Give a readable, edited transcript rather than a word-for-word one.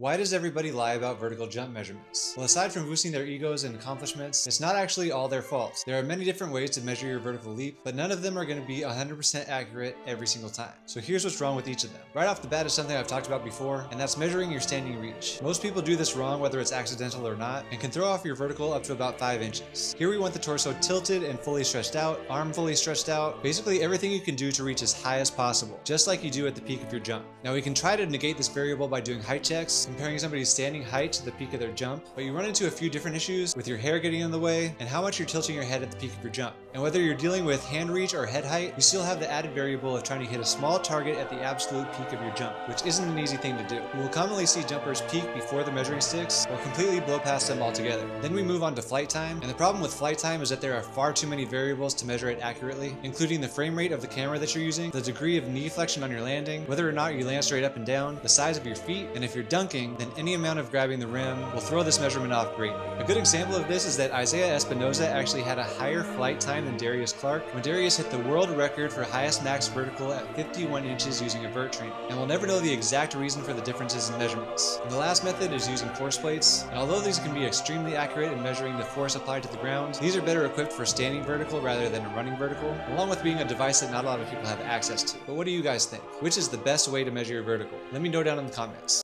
Why does everybody lie about vertical jump measurements? Well, aside from boosting their egos and accomplishments, it's not actually all their fault. There are many different ways to measure your vertical leap, but none of them are going to be 100% accurate every single time. So here's what's wrong with each of them. Right off the bat is something I've talked about before, and that's measuring your standing reach. Most people do this wrong, whether it's accidental or not, and can throw off your vertical up to about 5 inches. Here we want the torso tilted and fully stretched out, arm fully stretched out, basically everything you can do to reach as high as possible, just like you do at the peak of your jump. Now we can try to negate this variable by doing height checks, comparing somebody's standing height to the peak of their jump, but you run into a few different issues with your hair getting in the way and how much you're tilting your head at the peak of your jump. And whether you're dealing with hand reach or head height, you still have the added variable of trying to hit a small target at the absolute peak of your jump, which isn't an easy thing to do. You will commonly see jumpers peak before the measuring sticks or completely blow past them altogether. Then we move on to flight time, and the problem with flight time is that there are far too many variables to measure it accurately, including the frame rate of the camera that you're using, the degree of knee flexion on your landing, whether or not you land straight up and down, the size of your feet, and if you're dunking, then any amount of grabbing the rim will throw this measurement off greatly. A good example of this is that Isaiah Espinoza actually had a higher flight time than Darius Clark when Darius hit the world record for highest max vertical at 51 inches using a vert trainer, and we'll never know the exact reason for the differences in measurements. And the last method is using force plates, and although these can be extremely accurate in measuring the force applied to the ground, these are better equipped for standing vertical rather than a running vertical, along with being a device that not a lot of people have access to. But what do you guys think? Which is the best way to measure your vertical? Let me know down in the comments.